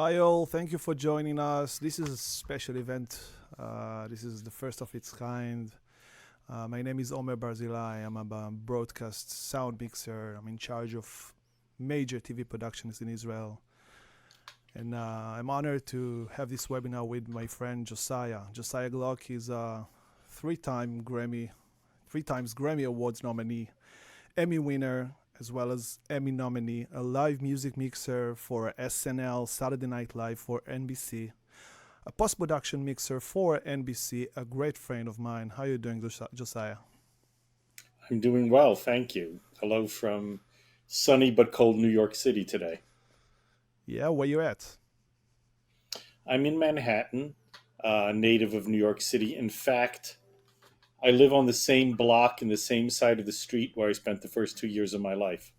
Hi all, thank you for joining us. This is a special event. This is the first of its kind. My name is Omar Barzillai. I'm a broadcast sound mixer. I'm in charge of major TV productions in Israel. And I'm honored to have this webinar with my friend Josiah. Josiah Gluck is a three times Grammy Awards nominee, Emmy winner, as well as Emmy nominee, a live music mixer for SNL, Saturday Night Live for NBC, a post-production mixer for NBC, a great friend of mine. How are you doing, Josiah? I'm doing well, thank you. Hello from sunny but cold New York City today. Yeah, where you at? I'm in Manhattan, native of New York City. In fact, I live on the same block in the same side of the street where I spent the first 2 years of my life.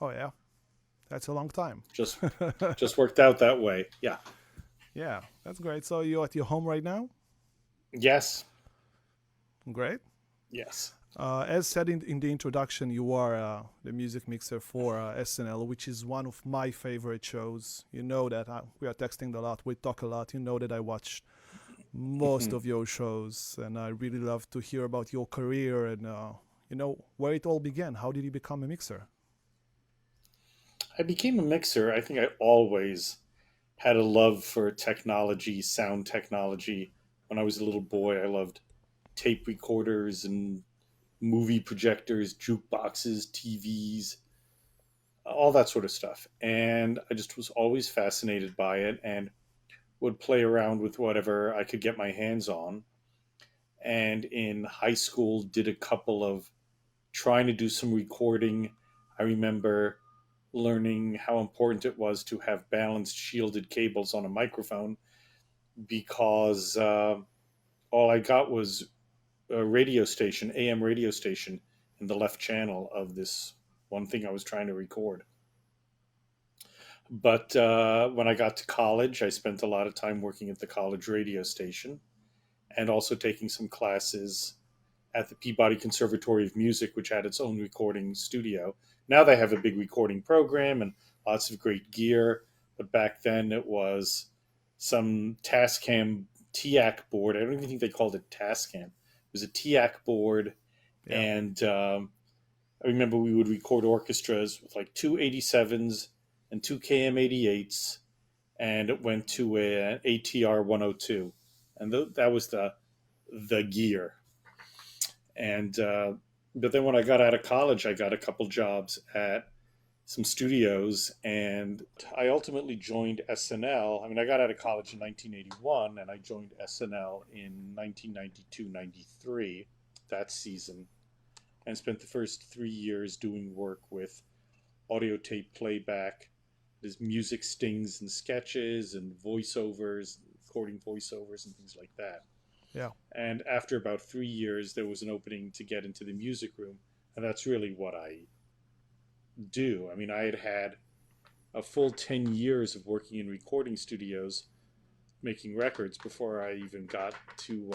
Oh yeah, that's a long time. Just just worked out that way. Yeah. Yeah, that's great. So you're at your home right now? Yes. Great. Yes. As said in the introduction, you are the music mixer for SNL, which is one of my favorite shows. You know that we are texting a lot, we talk a lot. You know that I watch most of your shows, and I really love to hear about your career and where it all began. How did you become a mixer? I became a mixer. I think I always had a love for technology, sound technology. When I was a little boy, I loved tape recorders and movie projectors, jukeboxes, TVs, all that sort of stuff. And I just was always fascinated by it and would play around with whatever I could get my hands on. And in high school, did a couple of trying to do some recording. I remember learning how important it was to have balanced shielded cables on a microphone because all I got was a radio station, AM radio station, in the left channel of this one thing I was trying to record. But when I got to college, I spent a lot of time working at the college radio station and also taking some classes at the Peabody Conservatory of Music, which had its own recording studio. Now they have a big recording program and lots of great gear. But back then it was some Tascam TIAC board. I don't even think they called it Tascam. It was a TIAC board. Yeah. And I remember we would record orchestras with like two 87s and two KM88s. And it went to an ATR 102. And that was the gear. And but then when I got out of college, I got a couple jobs at some studios, and I ultimately joined SNL. I mean, I got out of college in 1981, and I joined SNL in 1992-93, that season, and spent the first 3 years doing work with audio tape playback, there's music stings and sketches and voiceovers, recording voiceovers and things like that. Yeah. And after about 3 years, there was an opening to get into the music room, and that's really what I do. I mean, I had had a full 10 years of working in recording studios, making records before I even got to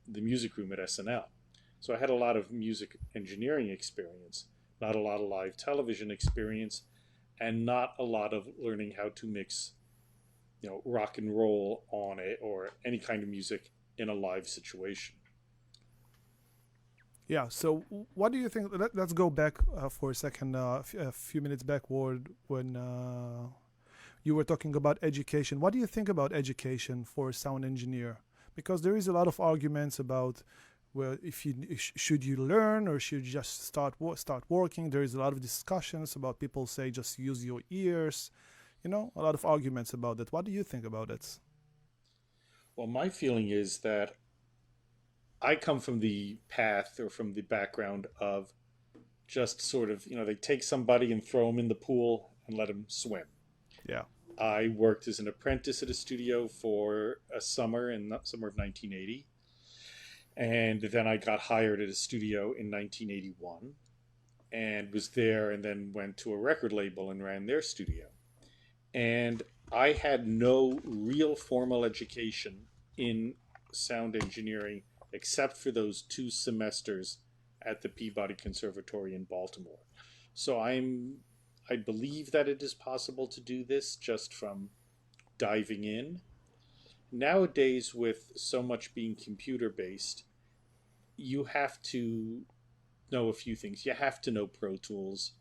the music room at SNL. So I had a lot of music engineering experience, not a lot of live television experience, and not a lot of learning how to mix, rock and roll on it or any kind of music in a live situation. Yeah. So, what do you think? Let's go back for a second, a few minutes backward when you were talking about education. What do you think about education for a sound engineer? Because there is a lot of arguments about, well, if you should you learn or should you just start working. There is a lot of discussions about people say just use your ears. A lot of arguments about that. What do you think about it? Well, my feeling is that I come from the path or from the background of just sort of, they take somebody and throw them in the pool and let them swim. Yeah. I worked as an apprentice at a studio for a summer in the summer of 1980. And then I got hired at a studio in 1981 and was there and then went to a record label and ran their studio. And I had no real formal education in sound engineering except for those 2 semesters at the Peabody Conservatory in Baltimore. So I believe that it is possible to do this just from diving in. Nowadays, with so much being computer based, you have to know a few things. You have to know Pro Tools,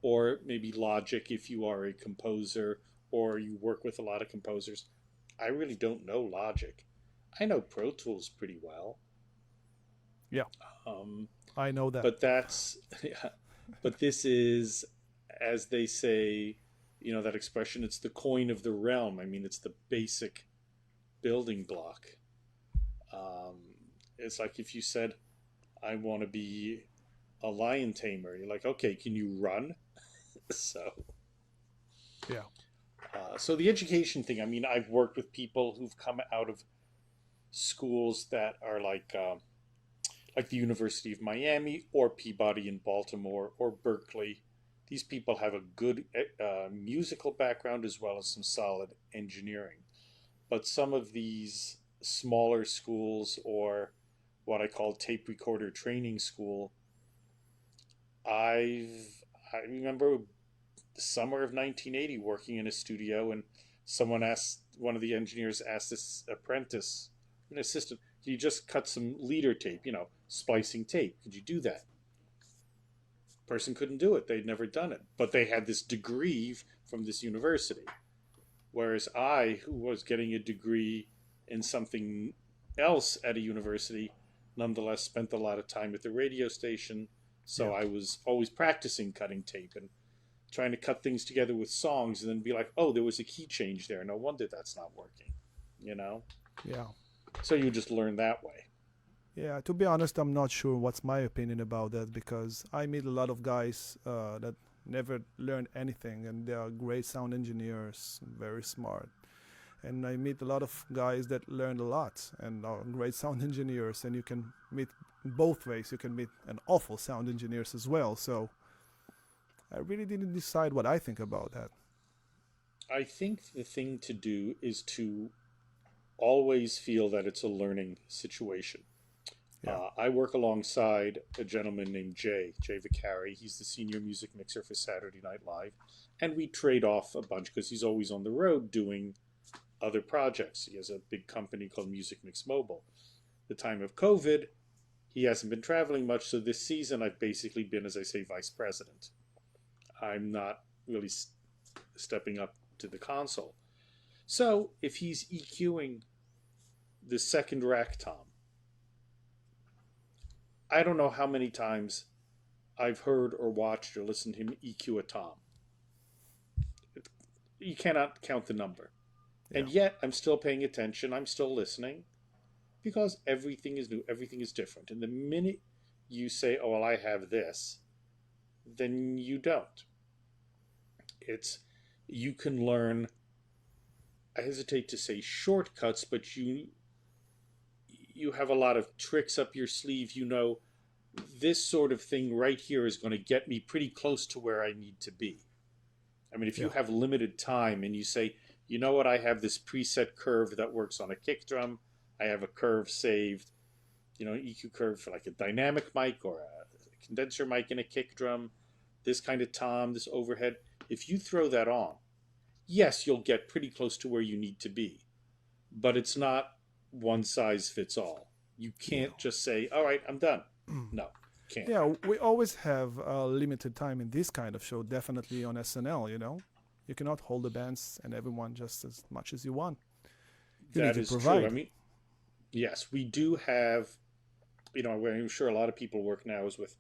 or maybe Logic if you are a composer or you work with a lot of composers. I really don't know Logic. I know Pro Tools pretty well. Yeah, I know that. But that's, yeah, but this is, as they say, that expression, it's the coin of the realm. I mean, it's the basic building block. It's like if you said, I want to be a lion tamer, you're like, okay, can you run? So, yeah. So the education thing, I mean, I've worked with people who've come out of schools that are like the University of Miami or Peabody in Baltimore or Berkeley. These people have a good musical background as well as some solid engineering. But some of these smaller schools, or what I call tape recorder training school, I remember the summer of 1980 working in a studio, and one of the engineers asked this apprentice, an assistant, "Can you just cut some leader tape, splicing tape? Could you do that?" Person couldn't do it. They'd never done it. But they had this degree from this university. Whereas I, who was getting a degree in something else at a university, nonetheless spent a lot of time at the radio station. So Yeah. I was always practicing cutting tape and trying to cut things together with songs and then be like, oh, there was a key change there. No wonder that's not working, Yeah. So you just learn that way. Yeah, to be honest, I'm not sure what's my opinion about that, because I meet a lot of guys that never learned anything, and they are great sound engineers, very smart. And I meet a lot of guys that learned a lot and are great sound engineers, and you can meet both ways. You can meet an awful sound engineers as well. So I really didn't decide what I think about that. I think the thing to do is to always feel that it's a learning situation. Yeah. I work alongside a gentleman named Jay Vicari. He's the senior music mixer for Saturday Night Live. And we trade off a bunch because he's always on the road doing other projects. He has a big company called Music Mix Mobile. The time of COVID, he hasn't been traveling much. So this season, I've basically been, as I say, vice president. I'm not really stepping up to the console. So if he's EQing the second rack tom, I don't know how many times I've heard or watched or listened to him EQ a tom. You cannot count the number. Yeah. And yet I'm still paying attention. I'm still listening because everything is new. Everything is different. And the minute you say, oh, well, I have this, then you don't. You can learn, I hesitate to say shortcuts, but you have a lot of tricks up your sleeve. This sort of thing right here is going to get me pretty close to where I need to be. I mean, if you have limited time and you say, you know what, I have this preset curve that works on a kick drum. I have a curve saved, an EQ curve for like a dynamic mic or a condenser mic in a kick drum, this kind of tom, this overhead. If you throw that on, yes, you'll get pretty close to where you need to be. But it's not one size fits all. You can't just say, all right, I'm done. No, can't. Yeah, we always have limited time in this kind of show, definitely on SNL, You cannot hold the bands and everyone just as much as you want. That is true. I mean, yes, we do have, I'm sure a lot of people work now is with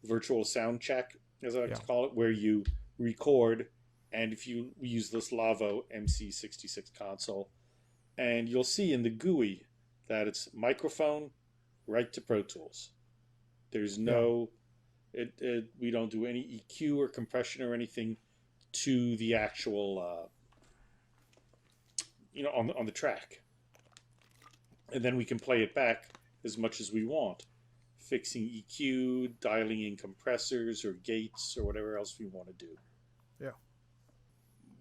virtual sound check, as I like to call it, where you record, and if you use this Lavo MC66 console, and you'll see in the GUI that it's microphone right to Pro Tools. There's no, we don't do any EQ or compression or anything to the actual, on the track. And then we can play it back as much as we want, fixing EQ, dialing in compressors or gates or whatever else we want to do. Yeah.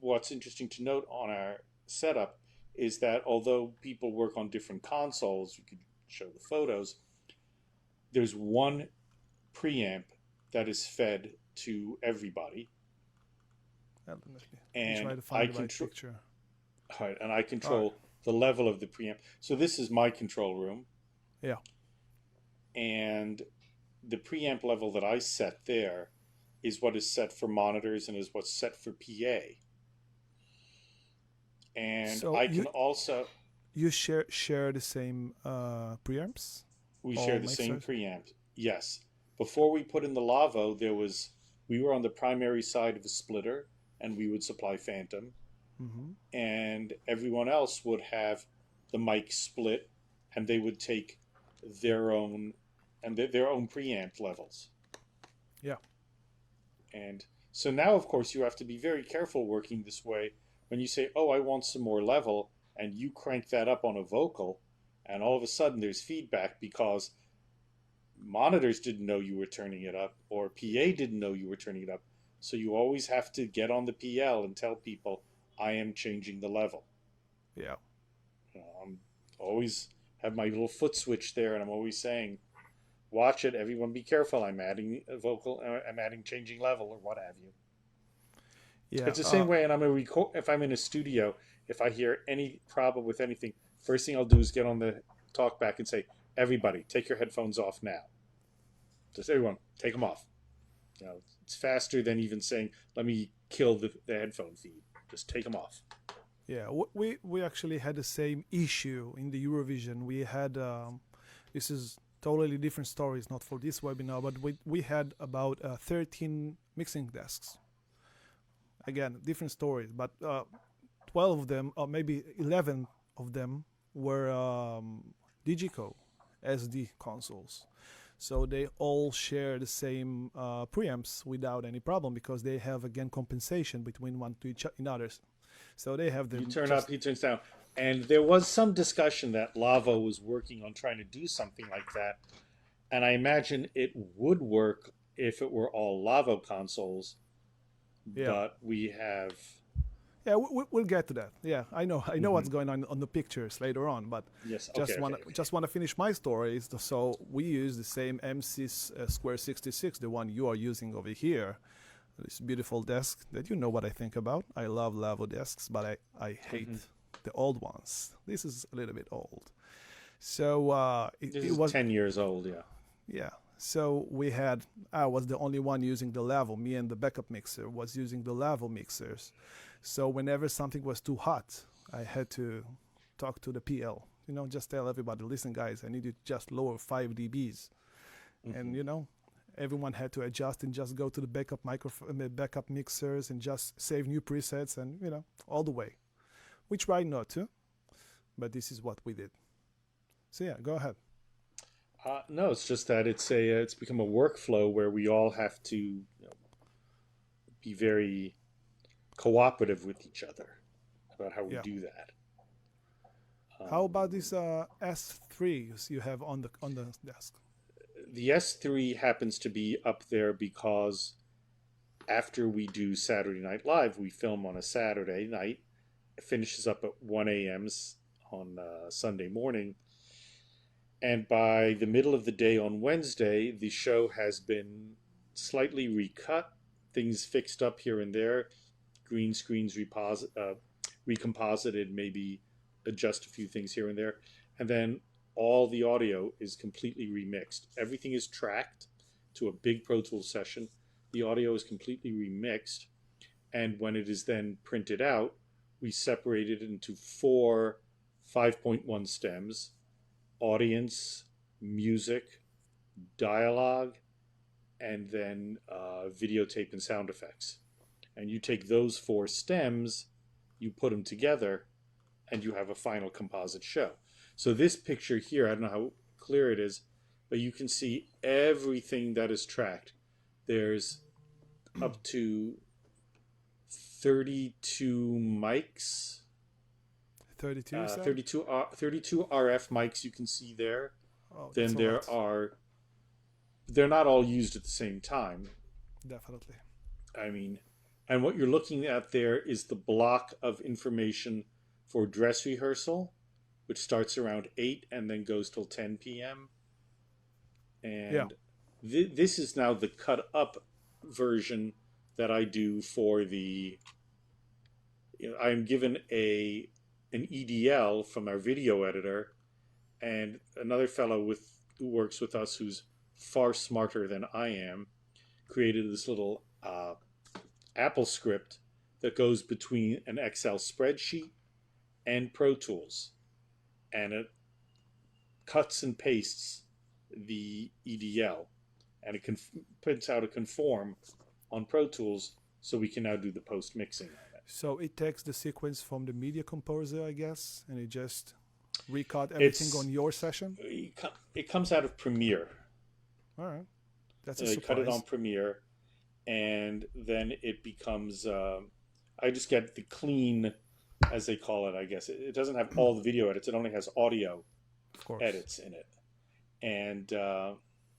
What's interesting to note on our setup is that although people work on different consoles, you could show the photos, there's one preamp that is fed to everybody, Let me and try to find the right picture. Right, and I control the level of the preamp. So this is my control room. Yeah. And the preamp level that I set there is what is set for monitors and is what's set for PA. And So I can also... You share the same preamps? We share the same preamps, yes. Before we put in the Lavo, we were on the primary side of a splitter, and we would supply phantom. Mm-hmm. And everyone else would have the mic split, and they would take their own preamp levels. Yeah. And so now, of course, you have to be very careful working this way. When you say, "Oh, I want some more level," and you crank that up on a vocal, and all of a sudden there's feedback because monitors didn't know you were turning it up, or PA didn't know you were turning it up. So you always have to get on the PL and tell people, I am changing the level. Yeah. I'm always have my little foot switch there, and I'm always saying, watch it, everyone be careful, I'm adding a vocal, I'm adding changing level, or what have you. Yeah. It's the same way, and if I'm in a studio, if I hear any problem with anything, first thing I'll do is get on the talkback and say, everybody, take your headphones off now. Just everyone, take them off. You know, it's faster than even saying, let me kill the headphone feed. Just take them off. Yeah, we actually had the same issue in the Eurovision. We had, this is totally different stories, not for this webinar, but we had about 13 mixing desks. Again, different stories, but 12 of them, or maybe 11 of them were Digico SD consoles. So they all share the same preamps without any problem because they have, again, compensation between one to each others. So they have the... You turn up, he turns down. And there was some discussion that Lavo was working on trying to do something like that. And I imagine it would work if it were all Lavo consoles. Yeah. But we have... Yeah, we'll get to that. Yeah, I know what's going on the pictures later on, but yes, just want to finish my story. So we use the same MC Square 66, the one you are using over here. This beautiful desk that you know what I think about. I love Lavo desks, but I hate the old ones. This is a little bit old. So it was 10 years old, yeah. Yeah. So I was the only one using the Lavo. Me and the backup mixer was using the Lavo mixers. So whenever something was too hot, I had to talk to the PL. Just tell everybody, listen, guys, I need you to just lower 5 dBs. And, everyone had to adjust and just go to the backup mixers and just save new presets and, all the way. We tried not to, but this is what we did. So, yeah, go ahead. No, it's just that it's become a workflow where we all have to be very cooperative with each other about how we do that. How about this S3 you have on the desk? The S3 happens to be up there because after we do Saturday Night Live, we film on a Saturday night. It finishes up at 1 a.m. on Sunday morning. And by the middle of the day on Wednesday, the show has been slightly recut, things fixed up here and there, green screens recomposited, maybe adjust a few things here and there. And then all the audio is completely remixed. Everything is tracked to a big Pro Tools session. The audio is completely remixed. And when it is then printed out, we separate it into 4 5.1 stems: audience, music, dialogue, and then videotape and sound effects. And you take those 4 stems, you put them together, and you have a final composite show. So this picture here, I don't know how clear it is, but you can see everything that is tracked. There's up to 32 mics. 32 RF mics you can see there. Oh, then they're not all used at the same time. Definitely. I mean, and what you're looking at there is the block of information for dress rehearsal, which starts around 8 and then goes till 10 p.m. And this is now the cut up version that I do for the I'm given an EDL from our video editor, and another fellow who works with us who's far smarter than I am created this little Apple script that goes between an Excel spreadsheet and Pro Tools, and it cuts and pastes the EDL, and it prints out a conform on Pro Tools, so we can now do the post mixing on it. So it takes the sequence from the media composer, I guess, and it just recut everything on your session? It comes out of Premiere. All right. That's so a they surprise. cut it on Premiere, and then it becomes... I just get the clean, as they call it, I guess. It doesn't have all the video edits. It only has audio edits in it. And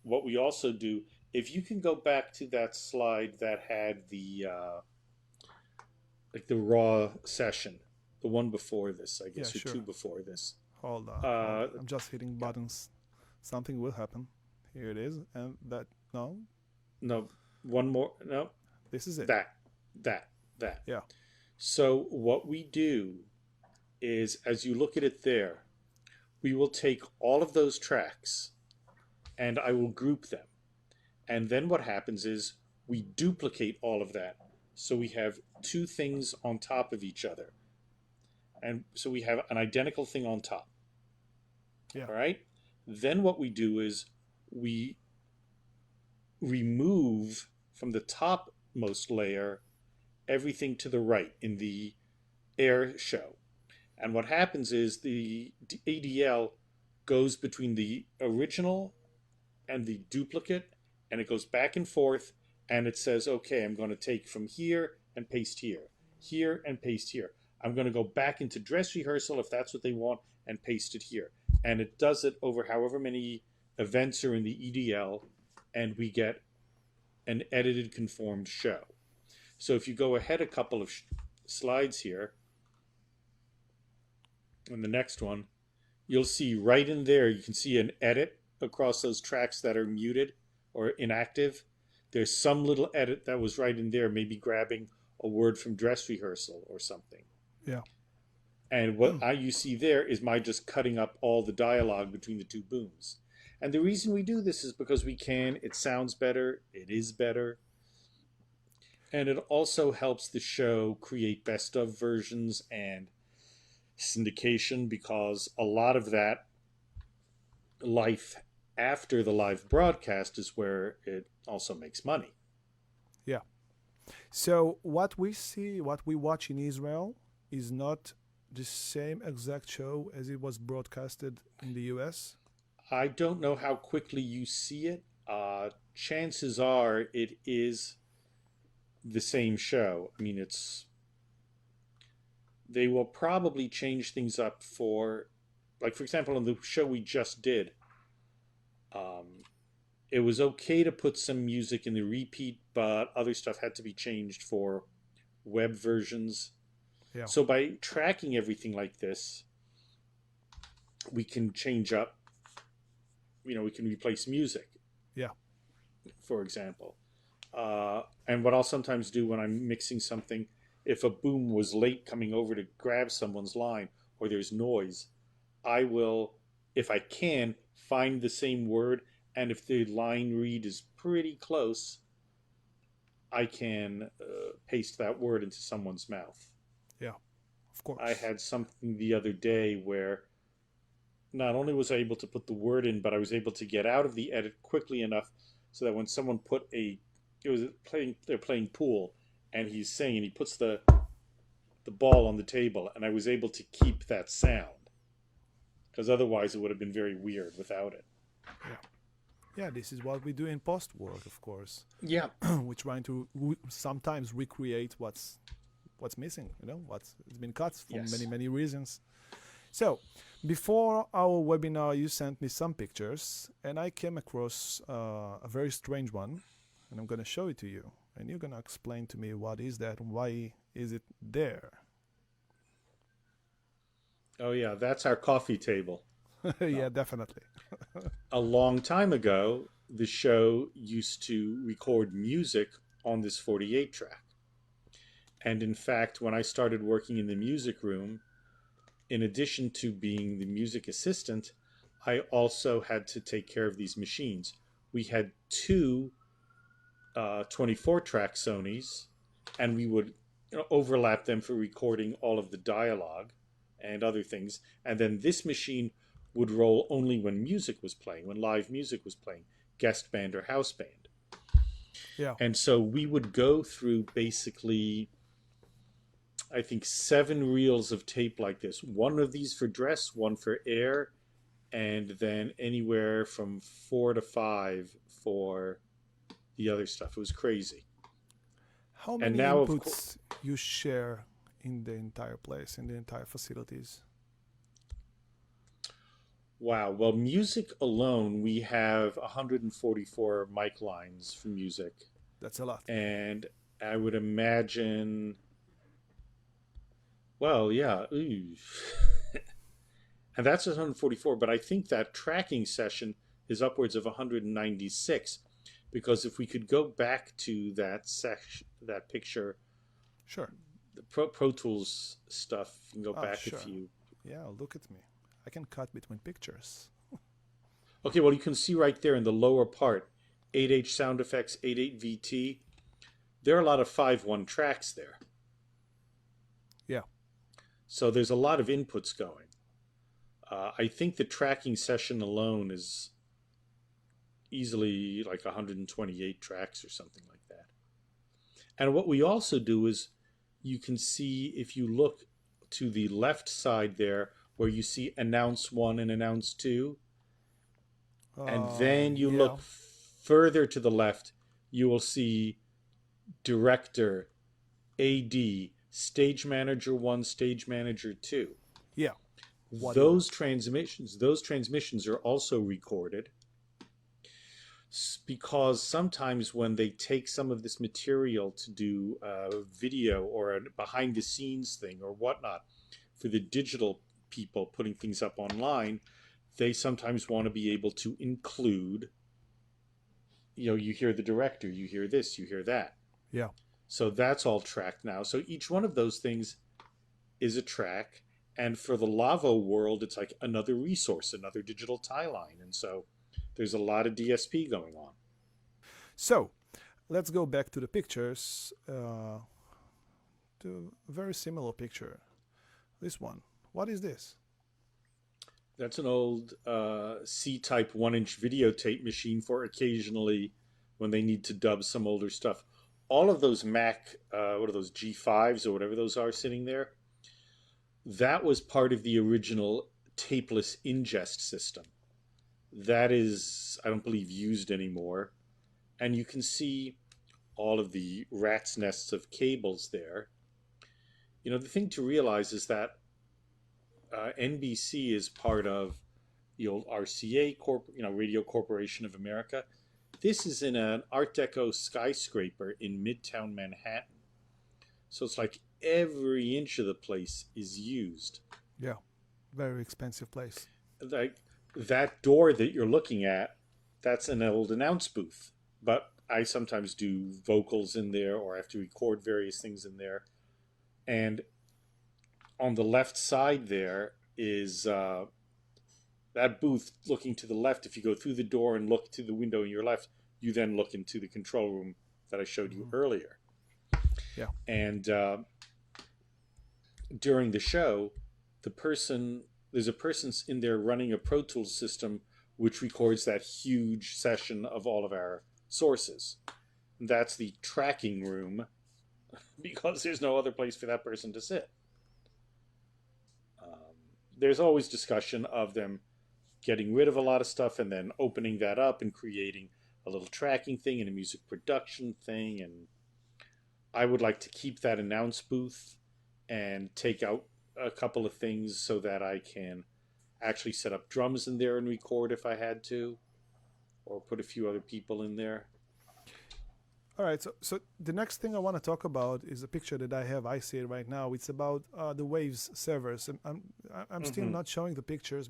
what we also do, if you can go back to that slide that had the raw session, the one before this, I guess, or two before this. Hold on. I'm just hitting buttons. Something will happen. Here it is. And that, no, one more, no. This is it. That. Yeah. So what we do is, as you look at it there, we will take all of those tracks and I will group them. And then what happens is we duplicate all of that. So we have two things on top of each other. And so we have an identical thing on top. Yeah. All right? Then what we do is we remove from the topmost layer everything to the right in the air show. And what happens is the ADL goes between the original and the duplicate, and it goes back and forth, and it says, okay, I'm going to take from here and paste here and paste here. I'm going to go back into dress rehearsal if that's what they want and paste it here. And it does it over however many events are in the EDL, and we get an edited conformed show. So if you go ahead a couple of slides here, on the next one, you'll see right in there, you can see an edit across those tracks that are muted or inactive. There's some little edit that was right in there, maybe grabbing a word from dress rehearsal or something. Yeah. And what you see there is my just cutting up all the dialogue between the two booms. And the reason we do this is because we can. It sounds better. It is better. And it also helps the show create best of versions and syndication, because a lot of that life after the live broadcast is where it also makes money. Yeah. So what we see, what we watch in Israel is not the same exact show as it was broadcasted in the US? I don't know how quickly you see it. Chances are it is the same show. I mean, they will probably change things up for, like, for example, on the show we just did, it was okay to put some music in the repeat, but other stuff had to be changed for web versions. Yeah. So by tracking everything like this, we can change up, we can replace music. Yeah. For example. And what I'll sometimes do when I'm mixing something, if a boom was late coming over to grab someone's line or there's noise, I will, if I can, find the same word, and if the line read is pretty close, I can paste that word into someone's mouth. Yeah, of course. I had something the other day where not only was I able to put the word in, but I was able to get out of the edit quickly enough so that when someone they're playing pool, and he's saying, and he puts the ball on the table, and I was able to keep that sound, because otherwise it would have been very weird without it. Yeah, this is what we do in post work, of course. Yeah. We're trying to sometimes recreate what's missing, it's been cut for many reasons. So, before our webinar, you sent me some pictures, and I came across a very strange one, and I'm going to show it to you. And you're going to explain to me what is that and why is it there. Oh, yeah, that's our coffee table. Yeah, definitely. A long time ago, the show used to record music on this 48 track. And in fact, when I started working in the music room, in addition to being the music assistant, I also had to take care of these machines. We had two 24-track Sonys, and we would overlap them for recording all of the dialogue and other things. And then this machine would roll only when music was playing, when live music was playing, guest band or house band. Yeah. And so we would go through basically, I think, 7 reels of tape like this. One of these for dress, one for air, and then anywhere from 4 to 5 for the other stuff. It was crazy. How many inputs you share in the entire place, in the entire facilities? Wow. Well, music alone, we have 144 mic lines for music. That's a lot. And I would imagine, well, yeah. And that's 144, but I think that tracking session is upwards of 196, because if we could go back to that that picture, sure, the Pro Tools stuff, you can go back sure. if you... Yeah, look at me. I can cut between pictures. Okay, well, you can see right there in the lower part, 8H sound effects, 88 VT. There are a lot of 5/1 tracks there. Yeah. So there's a lot of inputs going. I think the tracking session alone is easily like 128 tracks or something like that. And what we also do is, you can see, if you look to the left side there, where you see announce 1 and announce 2, and then you look further to the left, you will see director, AD, stage manager 1, stage manager 2. Yeah. Those transmissions are also recorded, because sometimes when they take some of this material to do a video or a behind the scenes thing or whatnot for the digital people putting things up online, they sometimes want to be able to include, you hear the director, you hear this, you hear that. Yeah. So that's all tracked now. So each one of those things is a track. And for the Lavo world, it's like another resource, another digital tie line. And so there's a lot of DSP going on. So let's go back to the pictures, to a very similar picture. This one. What is this? That's an old C-type 1-inch videotape machine for occasionally when they need to dub some older stuff. All of those Mac, what are those, G5s or whatever those are sitting there, that was part of the original tapeless ingest system. That is, I don't believe, used anymore. And you can see all of the rat's nests of cables there. The thing to realize is that NBC is part of the old RCA Radio Corporation of America. This is in an Art Deco skyscraper in Midtown Manhattan. So it's like every inch of the place is used. Yeah, very expensive place. Like that door that you're looking at, that's an old announce booth. But I sometimes do vocals in there, or I have to record various things in there. And on the left side there is that booth looking to the left. If you go through the door and look to the window on your left, you then look into the control room that I showed you earlier. Yeah. And during the show, there's a person in there running a Pro Tools system which records that huge session of all of our sources. And that's the tracking room, because there's no other place for that person to sit. There's always discussion of them getting rid of a lot of stuff and then opening that up and creating a little tracking thing and a music production thing. And I would like to keep that announce booth and take out a couple of things so that I can actually set up drums in there and record if I had to, or put a few other people in there. All right, so the next thing I want to talk about is a picture that I have. I see it right now. It's about the Waves servers. And I'm still not showing the pictures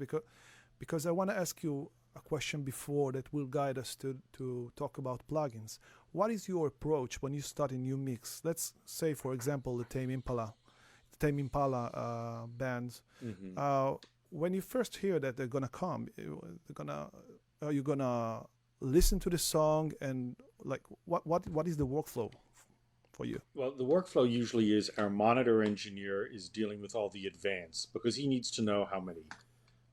because I want to ask you a question before that will guide us to talk about plugins. what is your approach when you start a new mix? Let's say, for example, the Tame Impala band. Mm-hmm. When you first hear that they're gonna come, are you gonna listen to the song, and like what is the workflow for you? Well, the workflow usually is our monitor engineer is dealing with all the advance because he needs to know how many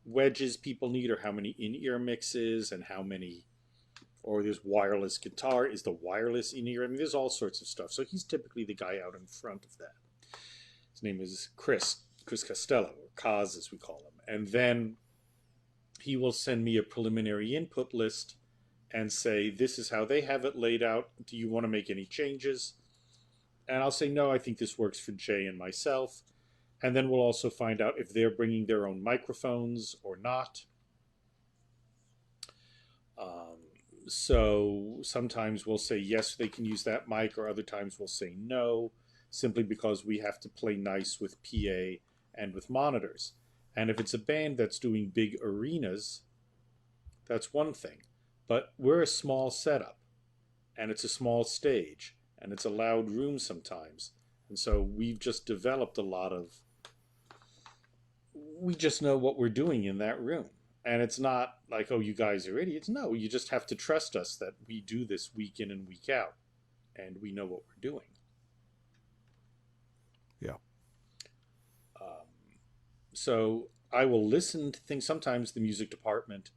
wedges people need or how many in-ear mixes and how many, or there's wireless guitar. Is the wireless in-ear? I mean, there's all sorts of stuff. So he's typically the guy out in front of that. His name is Chris Costello, or Kaz as we call him. And then he will send me a preliminary input list and say, this is how they have it laid out. Do you want to make any changes? And I'll say, no, I think this works for Jay and myself. And then we'll also find out if they're bringing their own microphones or not. So sometimes we'll say, yes, they can use that mic, or other times we'll say no, simply because we have to play nice with PA and with monitors. And if it's a band that's doing big arenas, that's one thing. But we're a small setup, and it's a small stage, and it's a loud room sometimes. And so we've just developed a lot of, we just know what we're doing in that room. And it's not like, oh, you guys are idiots. No, you just have to trust us that we do this week in and week out, and we know what we're doing. Yeah. So I will listen to things. Sometimes the music department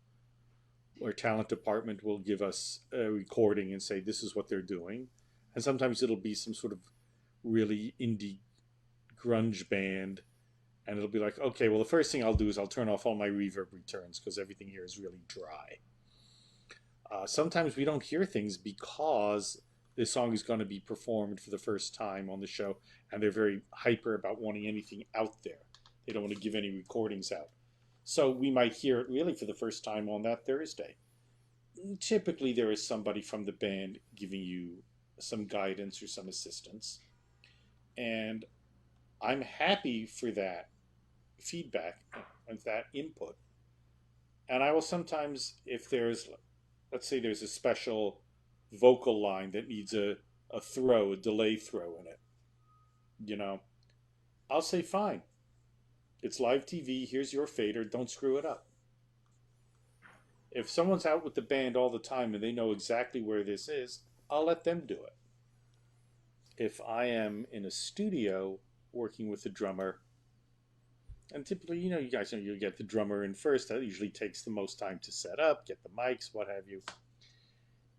or talent department will give us a recording and say, this is what they're doing. And sometimes it'll be some sort of really indie grunge band. And it'll be like, okay, well, the first thing I'll do is I'll turn off all my reverb returns because everything here is really dry. Sometimes we don't hear things because this song is going to be performed for the first time on the show, and they're very hyper about wanting anything out there. They don't want to give any recordings out. So we might hear it really for the first time on that Thursday. Typically, there is somebody from the band giving you some guidance or some assistance. And I'm happy for that feedback and that input. And I will sometimes, if there's, let's say there's a special vocal line that needs a delay throw in it, you know, I'll say, fine. It's live TV. Here's your fader. Don't screw it up. If someone's out with the band all the time and they know exactly where this is, I'll let them do it. If I am in a studio working with the drummer, and typically, you know, you guys know you'll get the drummer in first. That usually takes the most time to set up, get the mics, what have you.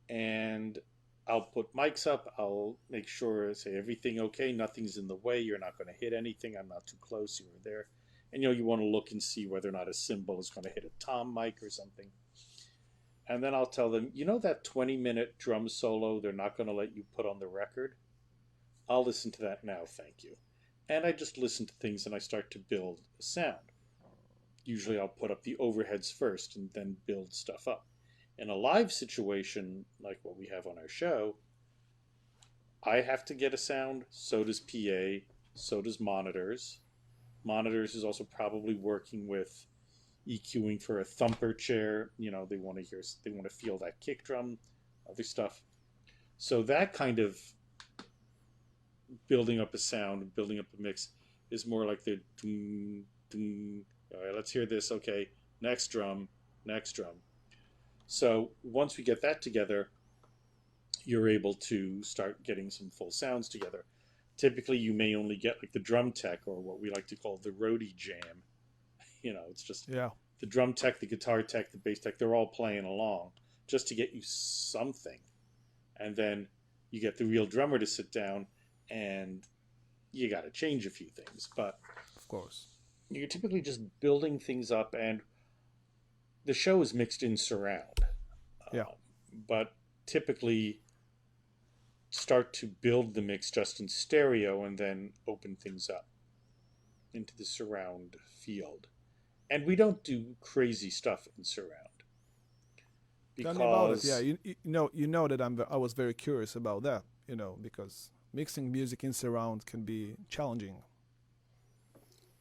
And I'll put mics up. I'll make sure, say, everything okay, nothing's in the way, you're not going to hit anything, I'm not too close, you were there. And, you know, you want to look and see whether or not a cymbal is going to hit a tom mic or something. And then I'll tell them, you know that 20-minute drum solo they're not going to let you put on the record? I'll listen to that now, thank you. And I just listen to things and I start to build a sound. Usually I'll put up the overheads first and then build stuff up. In a live situation, like what we have on our show, I have to get a sound, so does PA, so does monitors. Monitors is also probably working with EQing for a thumper chair. You know, they want to feel that kick drum, other stuff. So that kind of building up a sound, building up a mix is more like the doom, doom. All right, let's hear this. Okay, next drum, next drum. So once we get that together, you're able to start getting some full sounds together. Typically, you may only get like the drum tech, or what we like to call the roadie jam. You know, it's just the drum tech, the guitar tech, the bass tech, they're all playing along just to get you something. And then you get the real drummer to sit down and you got to change a few things. But of course, you're typically just building things up, and the show is mixed in surround. But typically start to build the mix just in stereo and then open things up into the surround field. And we don't do crazy stuff in surround. Tell me about it. Yeah, you know that I was very curious about that, you know, because mixing music in surround can be challenging.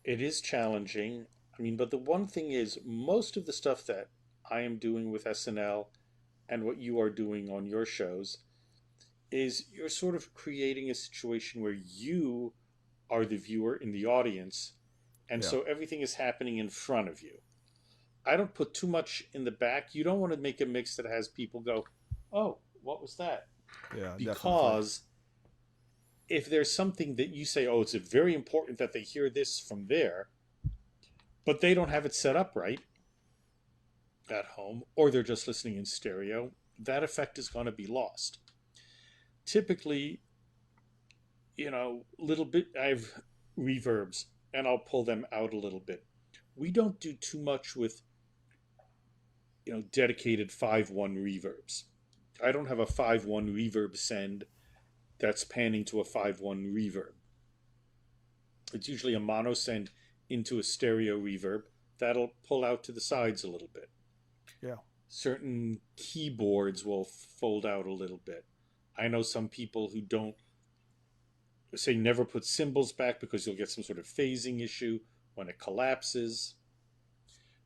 It is challenging. I mean, but the one thing is, most of the stuff that I am doing with SNL and what you are doing on your shows is you're sort of creating a situation where you are the viewer in the audience, and Yeah. so everything is happening in front of you. I don't put too much in the back. You don't want to make a mix that has people go, "Oh, what was that?" Yeah, definitely. Because if there's something that you say, "Oh, it's very important that they hear this from there," but they don't have it set up right at home, or they're just listening in stereo, that effect is going to be lost. Typically, little bit, I have reverbs, and I'll pull them out a little bit. We don't do too much with, dedicated 5-1 reverbs. I don't have a 5-1 reverb send that's panning to a 5-1 reverb. It's usually a mono send into a stereo reverb that'll pull out to the sides a little bit. Yeah. Certain keyboards will fold out a little bit. I know some people who don't say never put cymbals back because you'll get some sort of phasing issue when it collapses.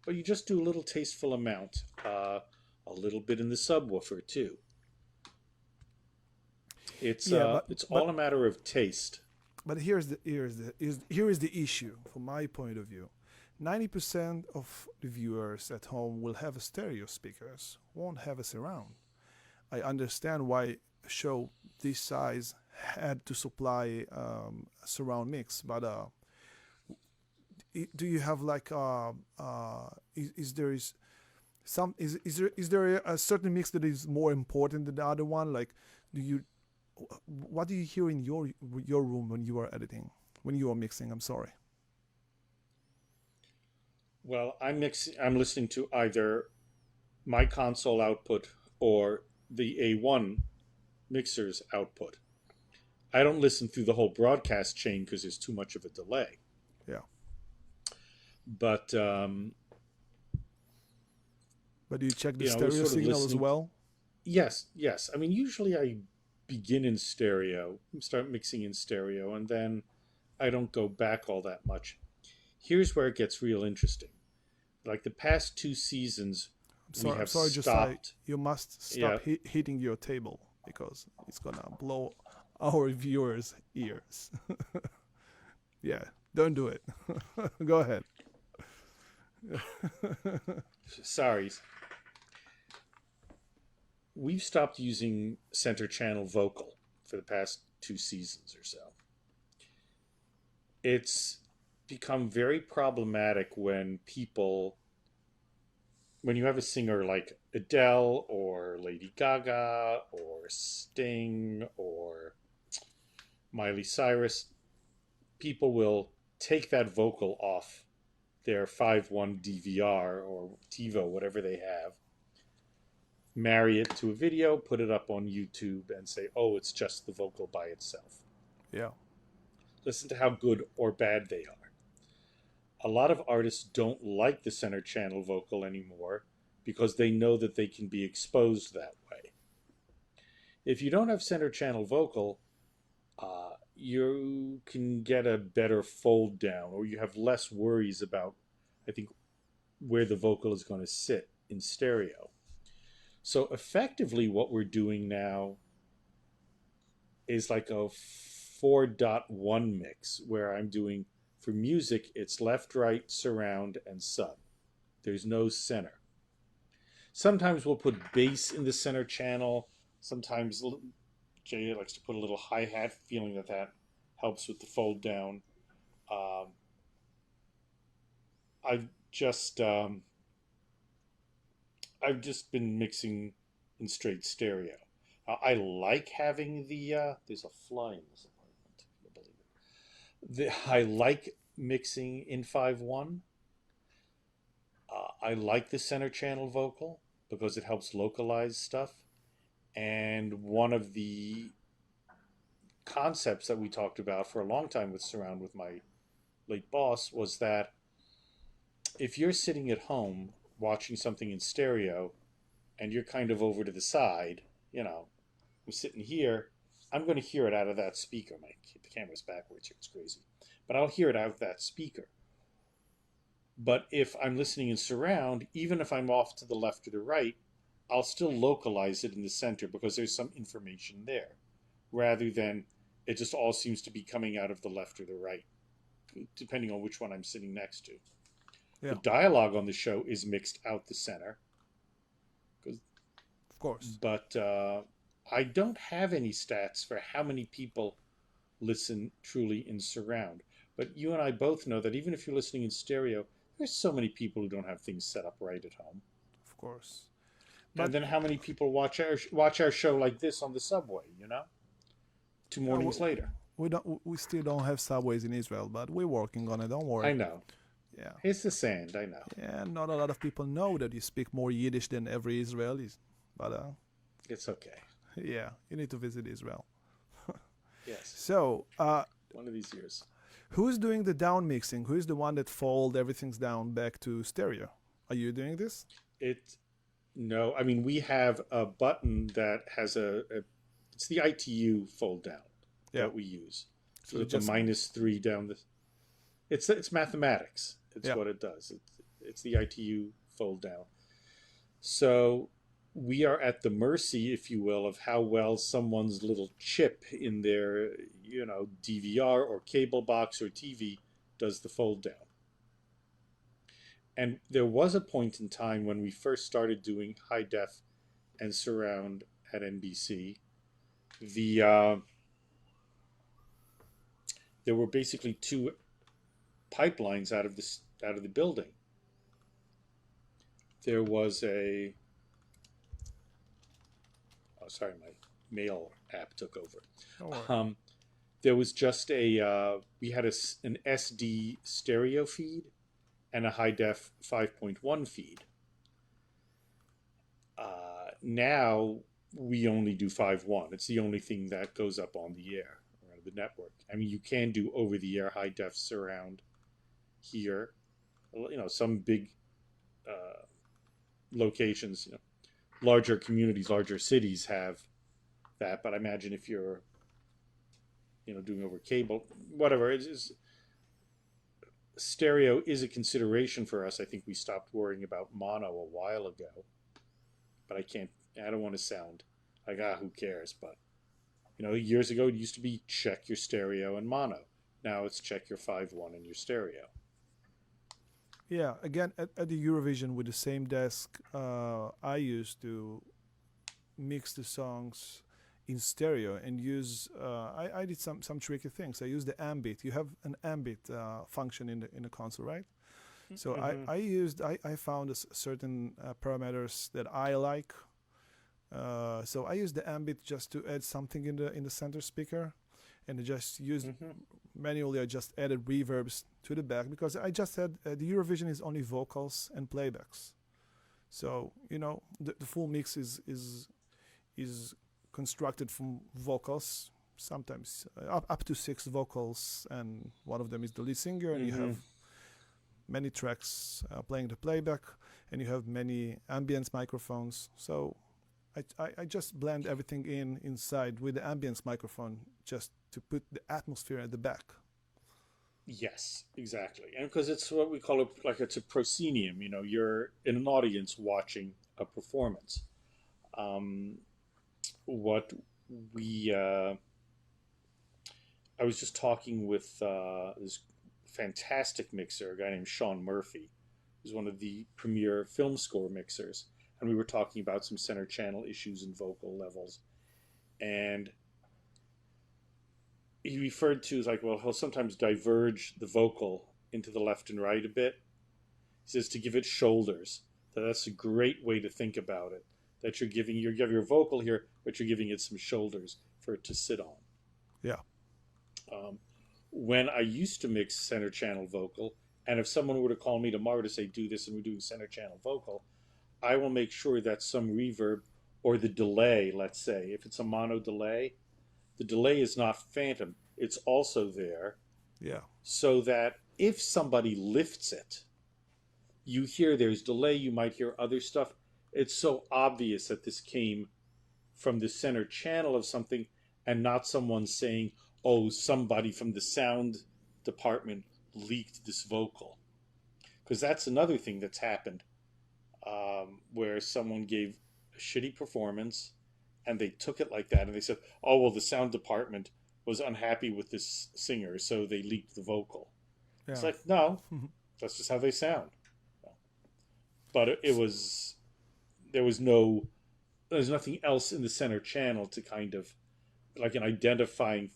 But you just do a little tasteful amount, a little bit in the subwoofer too. It's all a matter of taste. But here is the issue from my point of view. 90% of the viewers at home will have a stereo speakers, won't have a surround. I understand why a show this size had to supply a surround mix, but do you have like is there a certain mix that is more important than the other one? Like, what do you hear in your room when you are editing, when you are mixing? I'm sorry. Well, I'm listening to either my console output or the A1 mixer's output. I don't listen through the whole broadcast chain because there's too much of a delay. Yeah. But do you check the stereo signal as well? Yes. I mean, usually I begin in stereo, start mixing in stereo, and then I don't go back all that much. Here's where it gets real interesting. Like the past 2 seasons, we have stopped. You must stop hitting your table because it's gonna blow our viewers' ears. Yeah, don't do it. Go ahead. Sorry. We've stopped using center channel vocal for the past 2 seasons or so. It's become very problematic when you have a singer like Adele or Lady Gaga or Sting or Miley Cyrus, people will take that vocal off their 5.1 DVR or TiVo, whatever they have, marry it to a video, put it up on YouTube, and say, "Oh, it's just the vocal by itself." Yeah. Listen to how good or bad they are. A lot of artists don't like the center channel vocal anymore because they know that they can be exposed that way. If you don't have center channel vocal, you can get a better fold down, or you have less worries about, I think, where the vocal is going to sit in stereo. So effectively what we're doing now is like a 4.1 mix where I'm doing, for music, it's left, right, surround, and sub. There's no center. Sometimes we'll put bass in the center channel. Sometimes Jay likes to put a little hi-hat, feeling that helps with the fold down. I've just been mixing in straight stereo. I like having there's a fly in this apartment, if you believe it. I like mixing in 5.1. I like the center channel vocal because it helps localize stuff. And one of the concepts that we talked about for a long time with Surround with my late boss was that if you're sitting at home watching something in stereo and you're kind of over to the side, I'm sitting here, I'm going to hear it out of that speaker. The camera's backwards here, it's crazy. But I'll hear it out of that speaker. But if I'm listening in surround, even if I'm off to the left or the right, I'll still localize it in the center because there's some information there. rather than it just all seems to be coming out of the left or the right, depending on which one I'm sitting next to. Yeah. The dialogue on the show is mixed out the center. Of course. But I don't have any stats for how many people listen truly in surround. But you and I both know that even if you're listening in stereo, there's so many people who don't have things set up right at home. Of course. And then how many people watch our show like this on the subway, you know? 2 mornings later. We still don't have subways in Israel, but we're working on it. Don't worry. I know. Yeah. It's the sand, I know. Yeah, not a lot of people know that you speak more Yiddish than every Israeli, but it's okay. Yeah, you need to visit Israel. Yes. So, one of these years. Who's doing the down mixing? Who's the one that fold everything's down back to stereo? Are you doing this? No, I mean, we have a button that has it's the ITU fold down that we use. So it's a -3 down it's mathematics. It's what it does. It's the ITU fold down. So we are at the mercy, if you will, of how well someone's little chip in their, DVR or cable box or TV does the fold down. And there was a point in time when we first started doing high def and surround at NBC. There were basically 2 pipelines out of the building. There was sorry, my mail app took over. There was just we had an SD stereo feed and a high def 5.1 feed. Now we only do 5.1. It's the only thing that goes up on the air around the network. I mean, you can do over the air high def surround here. Some big locations, larger communities, larger cities have that. But I imagine if you're, doing over cable, whatever, stereo is a consideration for us. I think we stopped worrying about mono a while ago. But I don't want to sound like, who cares? But, years ago it used to be check your stereo and mono. Now it's check your 5.1 and your stereo. Yeah, again, at the Eurovision with the same desk, I used to mix the songs in stereo and use, I did some tricky things. I used the ambit. You have an ambit function in the console, right? So I found certain parameters that I like. So I used the ambit just to add something in the center speaker, and I just used manually. I just added reverbs to the back because I just said the Eurovision is only vocals and playbacks. So the full mix is constructed from vocals. Sometimes up to 6 vocals, and one of them is the lead singer, and you have many tracks playing the playback, and you have many ambience microphones. So I just blend everything inside with the ambience microphone just to put the atmosphere at the back. Yes, exactly. And because it's what we call it's a proscenium, you're in an audience watching a performance. I was just talking with this fantastic mixer, a guy named Sean Murphy, who's one of the premier film score mixers, and we were talking about some center channel issues and vocal levels, and he referred to he'll sometimes diverge the vocal into the left and right a bit. He says to give it shoulders. That's a great way to think about it. That you have your vocal here, but you're giving it some shoulders for it to sit on. Yeah. When I used to mix center channel vocal, and if someone were to call me tomorrow to say, do this, and we're doing center channel vocal, I will make sure that some reverb or the delay, let's say, if it's a mono delay, the delay is not phantom. It's also there. Yeah. So that if somebody lifts it, you hear there's delay, you might hear other stuff. It's so obvious that this came from the center channel of something and not someone saying, somebody from the sound department leaked this vocal. Because that's another thing that's happened, where someone gave a shitty performance and they took it like that, and they said, "Oh well, the sound department was unhappy with this singer, so they leaked the vocal." Yeah. It's like, no, that's just how they sound. But it was there's nothing else in the center channel to kind of like an identifying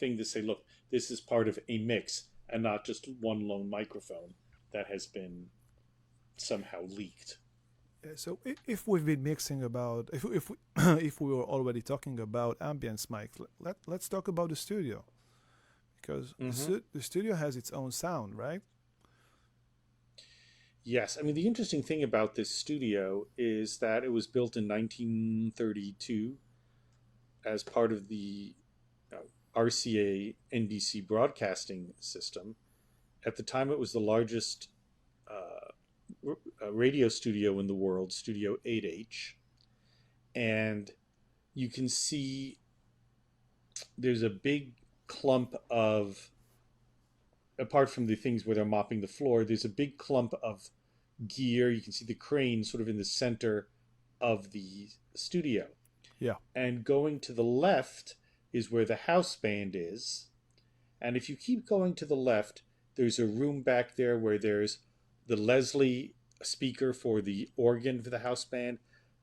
thing to say, look, this is part of a mix and not just one lone microphone that has been somehow leaked. So if we've been mixing about, if we if we were already talking about ambience mics, let's talk about the studio, because the studio has its own sound, right? Yes, I mean the interesting thing about this studio is that it was built in 1932 as part of the RCA NBC broadcasting system. At the time, it was the largest radio studio in the world, Studio 8H. And you can see there's a big clump of, apart from the things where they're mopping the floor, there's a big clump of gear. You can see the crane sort of in the center of the studio. Yeah. And going to the left is where the house band is. And if you keep going to the left, there's a room back there where there's the Leslie speaker for the organ for the house band.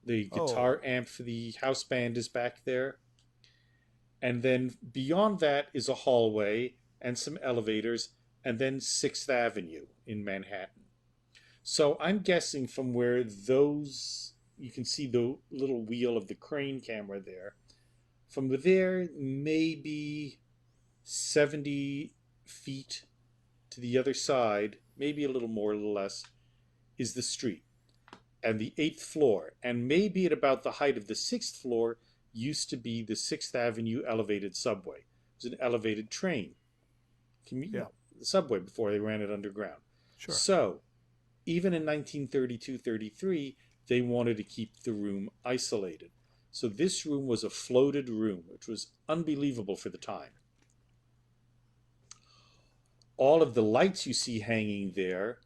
The guitar amp for the house band is back there. And then beyond that is a hallway and some elevators, and then 6th Avenue in Manhattan. So I'm guessing from where those, you can see the little wheel of the crane camera there. From there, maybe 70 feet to the other side, maybe a little more, a little less, is the street. And the 8th floor, and maybe at about the height of the 6th floor, used to be the 6th Avenue elevated subway. It was an elevated train. The subway before they ran it underground. Sure. So, even in 1932-33, they wanted to keep the room isolated. So this room was a floated room, which was unbelievable for the time. All of the lights you see hanging there,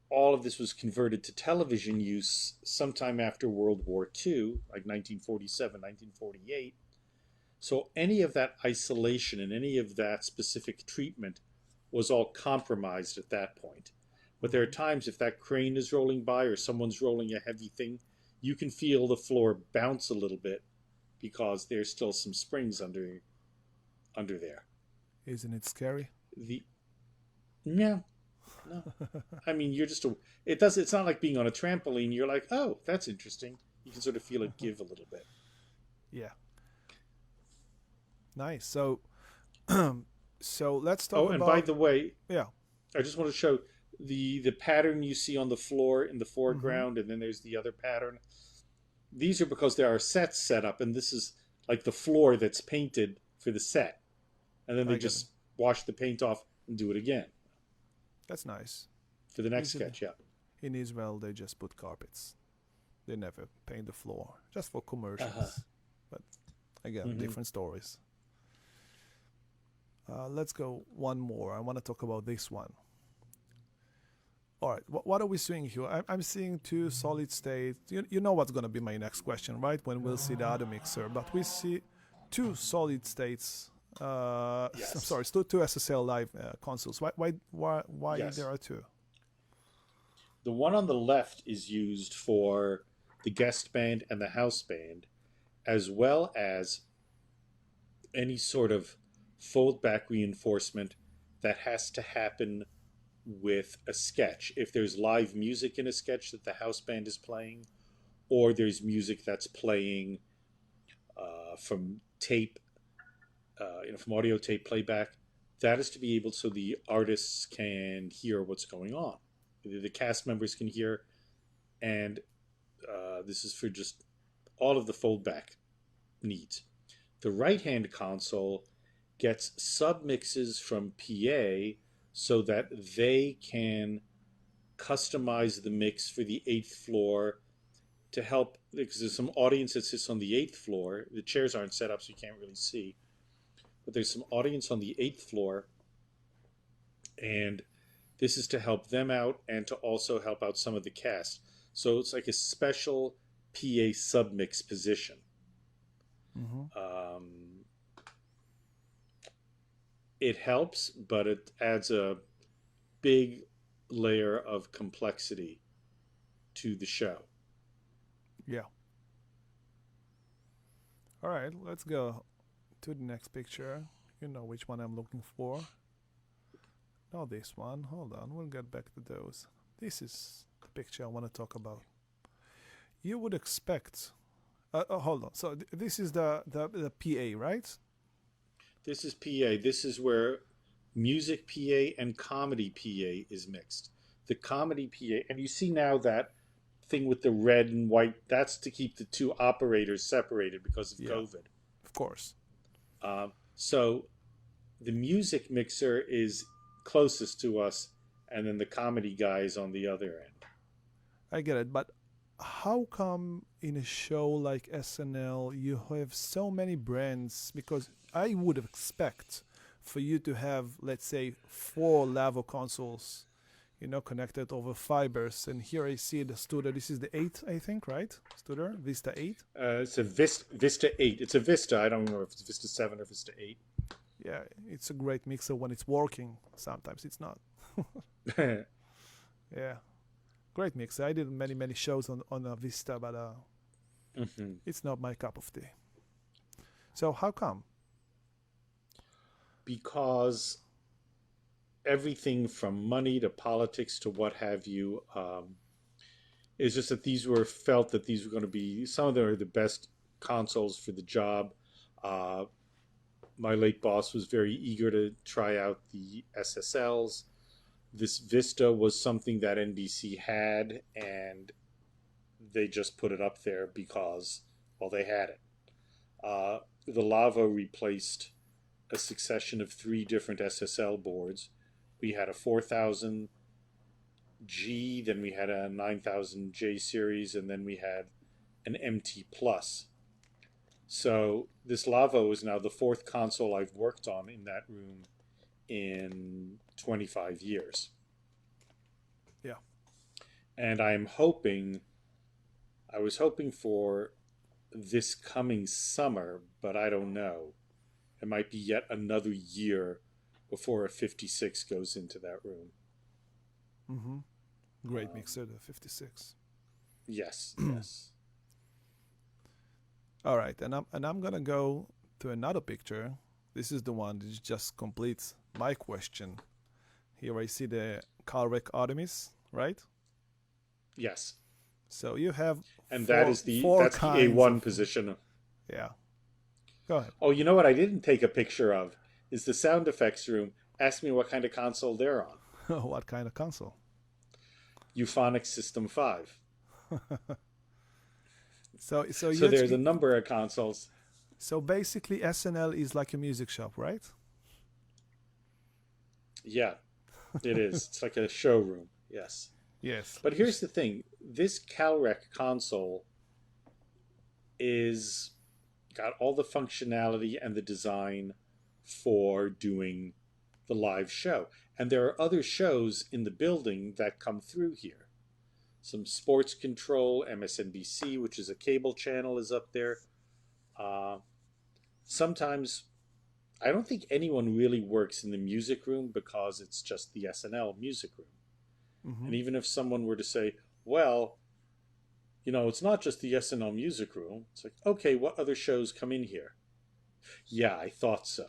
all of this was converted to television use sometime after World War II, like 1947, 1948. So any of that isolation and any of that specific treatment was all compromised at that point. But there are times if that crane is rolling by or someone's rolling a heavy thing, you can feel the floor bounce a little bit because there's still some springs under there. Isn't it scary? No. I mean, it's not like being on a trampoline. You're like, oh, that's interesting. You can sort of feel it give a little bit. Yeah. Nice. So let's talk about... and by the way, yeah, I just want to show the pattern you see on the floor in the foreground, and then there's the other pattern. These are because there are sets set up, and this is like the floor that's painted for the set. And then they just wash the paint off and do it again. That's nice. For the next sketch, yeah. In Israel, they just put carpets. They never paint the floor, just for commercials. But again, different stories. Let's go one more. I want to talk about this one. All right, what are we seeing here? I'm seeing two solid states. You know what's going to be my next question, right? When we'll see the other mixer. But we see two solid states. Yes. I'm sorry, two SSL live consoles. Why Yes. there are two? The one on the left is used for the guest band and the house band, as well as any sort of fold-back reinforcement that has to happen with a sketch. If there's live music in a sketch that the house band is playing, or there's music that's playing from tape, from audio tape playback, that is to be able so the artists can hear what's going on. The cast members can hear, and this is for just all of the foldback needs. The right-hand console gets submixes from PA so that they can customize the mix for the 8th floor to help, because there's some audience that sits on the 8th floor. The chairs aren't set up, so you can't really see. But there's some audience on the 8th floor, and this is to help them out and to also help out some of the cast. So it's like a special PA submix position. Mm-hmm. It helps, but it adds a big layer of complexity to the show. Yeah. All right, let's go to the next picture. You know which one I'm looking for. Not this one. Hold on, we'll get back to those. This is the picture I want to talk about. You would expect... hold on. So this is the PA, right? This is PA. This is where music PA and comedy PA is mixed. The comedy PA, and you see now that thing with the red and white, that's to keep the two operators separated because of COVID. Of course. So the music mixer is closest to us, and then the comedy guy is on the other end. I get it, but how come in a show like SNL you have so many brands? Because I would expect for you to have, let's say, 4 Lavo consoles, connected over fibers. And here I see the Studer. This is the 8, I think, right? Studer, Vista 8? It's a Vista 8. It's a Vista. I don't know if it's Vista 7 or Vista 8. Yeah, it's a great mixer when it's working. Sometimes it's not. Yeah. Great mixer. I did many shows on a Vista, but it's not my cup of tea. So how come? Because everything from money to politics to what have you is just that these were going to be, some of them are the best consoles for the job. My late boss was very eager to try out the SSLs. This Vista was something that NBC had, and they just put it up there because, well, they had it. The Lavo replaced a succession of 3 different SSL boards. We had a 4000G, then we had a 9000J series, and then we had an MT Plus. So this Lavo is now the 4th console I've worked on in that room in 25 years. Yeah. And I was hoping for this coming summer, but I don't know. It might be yet another year before a 56 goes into that room. Mm-hmm. Great mixer, the 56. Yes, yes. All right, and I'm gonna go to another picture. This is the one that just completes my question. Here I see the car wreck Artemis, right? Yes. So you have and four, that's the A1 position. Yeah. Go ahead. Oh, you know what I didn't take a picture of is the sound effects room. Ask me what kind of console they're on. What kind of console? Euphonics System 5. So there's a number of consoles. So basically SNL is like a music shop, right? Yeah, it is. It's like a showroom. Yes. Yes. But here's the thing. This CalRec console is got all the functionality and the design for doing the live show. And there are other shows in the building that come through here. Some sports control, MSNBC, which is a cable channel, is up there. Sometimes, I don't think anyone really works in the music room because it's just the SNL music room. Mm-hmm. And even if someone were to say, well, it's not just the SNL music room. It's like, okay, what other shows come in here? Yeah, I thought so.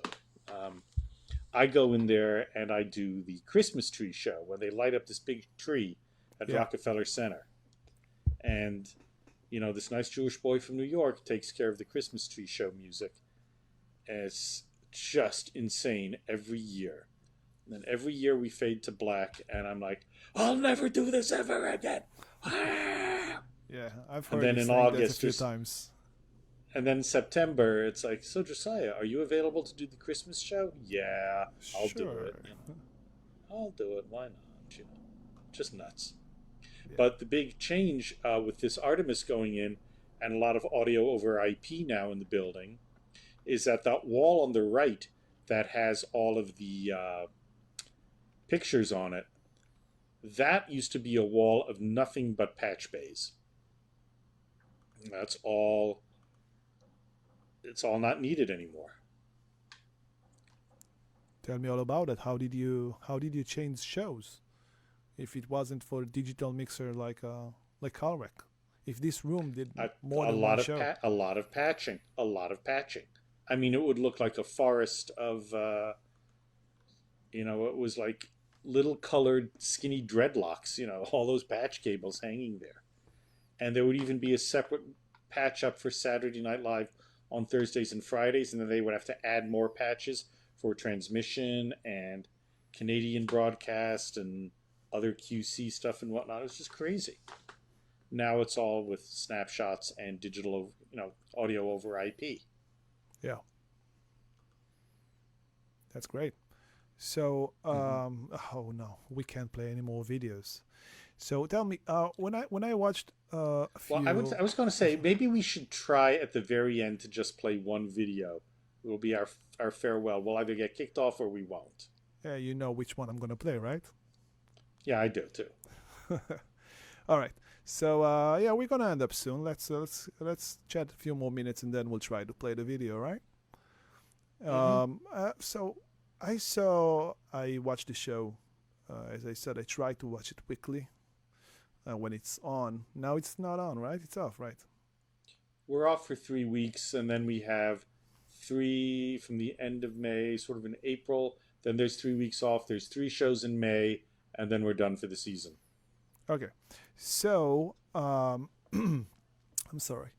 I go in there and I do the Christmas tree show when they light up this big tree at Rockefeller Center. And, this nice Jewish boy from New York takes care of the Christmas tree show music. And it's just insane every year. And then every year we fade to black and I'm like, I'll never do this ever again. Yeah, I've heard and then in August, a few times. And then in September, it's like, so Josiah, are you available to do the Christmas show? Yeah, I'll do it. I'll do it. Why not? Just nuts. Yeah. But the big change with this Artemis going in and a lot of audio over IP now in the building is that wall on the right that has all of the pictures on it, that used to be a wall of nothing but patch bays. That's all. It's all not needed anymore. Tell me all about it. How did you change shows? If it wasn't for digital mixer like Calrec, if this room did more than one show, a lot of patching. I mean, it would look like a forest of, it was like little colored skinny dreadlocks. All those patch cables hanging there, and there would even be a separate patch up for Saturday Night Live on Thursdays and Fridays, and then they would have to add more patches for transmission and Canadian broadcast and other QC stuff and whatnot. It was just crazy. Now it's all with snapshots and digital, audio over IP. Yeah, that's great. So, oh no, we can't play any more videos. So tell me, when I watched a few... Well, I was going to say, maybe we should try at the very end to just play one video. It will be our farewell. We'll either get kicked off or we won't. Yeah, you know which one I'm going to play, right? Yeah, I do too. All right. So yeah, we're going to end up soon. Let's chat a few more minutes and then we'll try to play the video, right? So I watched the show. As I said, I tried to watch it quickly when it's on. Now it's not on, right? It's off, right? We're off for 3 weeks, and then we have 3 from the end of May, sort of in April. Then there's 3 weeks off. There's 3 shows in May, and then we're done for the season. Okay. So, I'm sorry.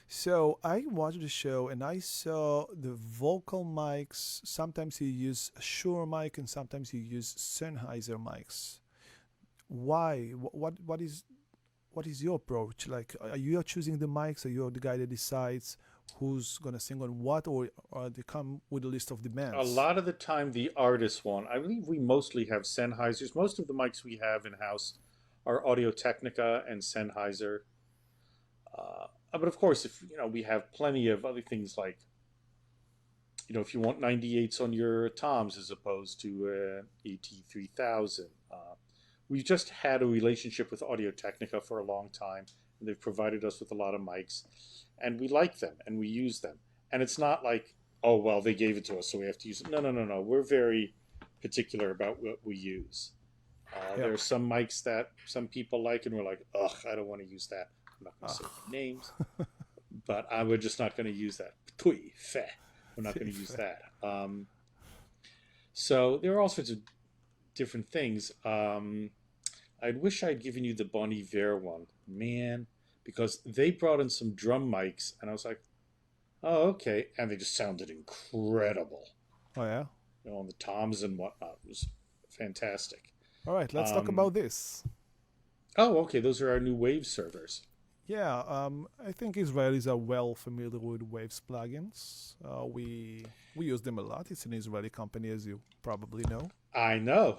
So I watched the show and I saw the vocal mics. Sometimes you use a Shure mic and sometimes you use Sennheiser mics. Why? What is your approach? Like, are you choosing the mics? Are you the guy that decides who's gonna sing on what, or they come with a list of demands? A lot of the time, the artists want. I believe we mostly have Sennheisers. Most of the mics we have in house are Audio Technica and Sennheiser. But of course, if we have plenty of other things like, if you want 98s on your toms as opposed to AT3000. We've just had a relationship with Audio Technica for a long time, and they've provided us with a lot of mics, and we like them and we use them. And it's not like, oh well, they gave it to us, so we have to use it. No. We're very particular about what we use. There are some mics that some people like, and we're like, ugh, I don't want to use that. I'm not going to say names, but we're just not going to use that. We're not going to use that. So there are all sorts of different things. I wish I'd given you the Bon Iver one, man, because they brought in some drum mics, and I was like, oh, okay. And they just sounded incredible. Oh, yeah? On the toms and whatnot. It was fantastic. All right, let's talk about this. Oh, okay. Those are our new Wave servers. Yeah, I think Israelis are well familiar with Waves plugins. We use them a lot. It's an Israeli company, as you probably know. I know.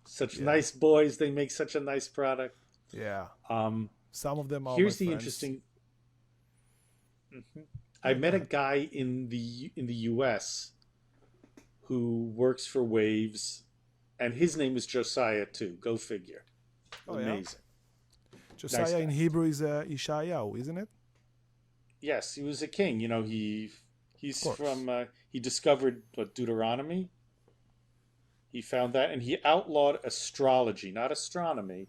Such nice boys. They make such a nice product. Yeah. Some of them are. Here's the interesting. I met a guy in the U.S. who works for Waves, and his name is Josiah too. Go figure. Amazing. Yeah? Josiah nice in Hebrew is Ishayahu, isn't it? Yes, he was a king. He's from. He discovered Deuteronomy. He found that, and he outlawed astrology, not astronomy,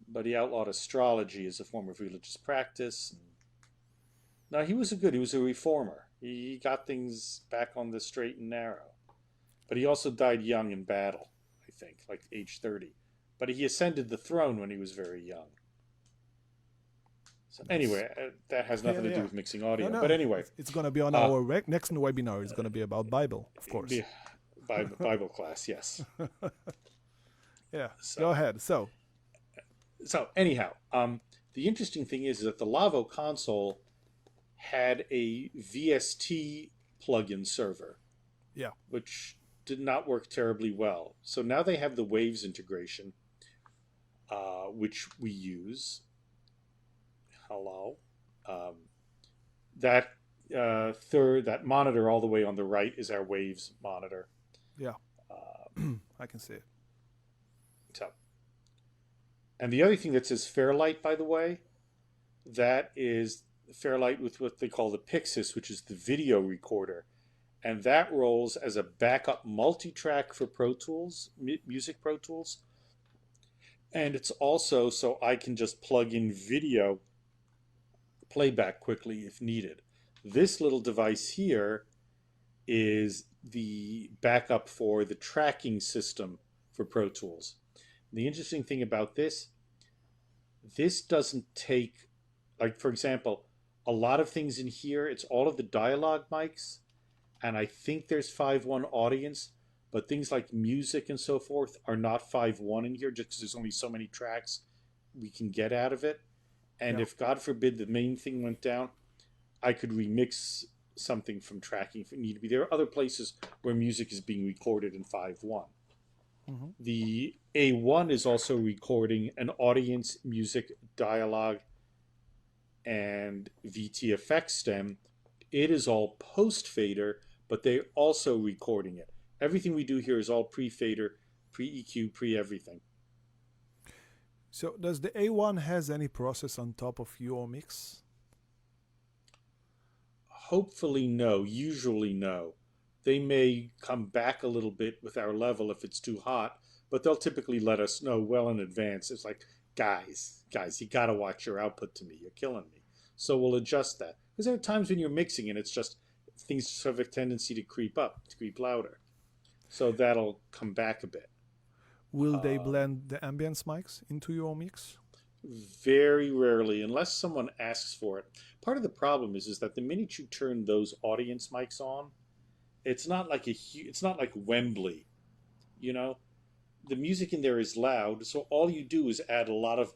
but he outlawed astrology as a form of religious practice. No, he was a reformer. He got things back on the straight and narrow. But he also died young in battle, I think, like age 30. But he ascended the throne when he was very young. So anyway, that has nothing to do with mixing audio. No. But anyway. It's going to be on our next webinar. It's going to be about Bible, of course. Bible class, yes. Yeah, go ahead. So anyhow, the interesting thing is that the Lavo console had a VST plugin server. Yeah. Which did not work terribly well. So now they have the Waves integration, which we use. Hello. That monitor all the way on the right is our Waves monitor. Yeah. I can see it. So, and the other thing that says Fairlight, by the way, That is Fairlight with what they call the Pixis, which is the video recorder. And that rolls as a backup multi-track for Pro Tools, Music Pro Tools. And it's also so I can just plug in video playback quickly if needed. This little device here is the backup for the tracking system for Pro Tools. The interesting thing about this doesn't take, like, for example, a lot of things in here, it's all of the dialogue mics, and I think there's 5.1 audience, but things like music and so forth are not 5.1 in here just because there's only so many tracks we can get out of it. And if, God forbid, the main thing went down, I could remix something from tracking if it needed to be. There are other places where music is being recorded in 5.1. Mm-hmm. The A1 is also recording an audience, music, dialogue, and VTFX stem. It is all post-fader, but they're also recording it. Everything we do here is all pre-fader, pre-EQ, pre-everything. So does the A1 has any process on top of your mix? Hopefully no. Usually no. They may come back a little bit with our level if it's too hot, but they'll typically let us know well in advance. It's like, guys, you got to watch your output to me. You're killing me. So we'll adjust that. Because there are times when you're mixing and it's just things just have a tendency to creep up, to creep louder. So that'll come back a bit. Will they blend the ambience mics into your mix? Very rarely, unless someone asks for it. Part of the problem is that the minute you turn those audience mics on, it's not like it's not like Wembley, you know. The music in there is loud, so all you do is add a lot of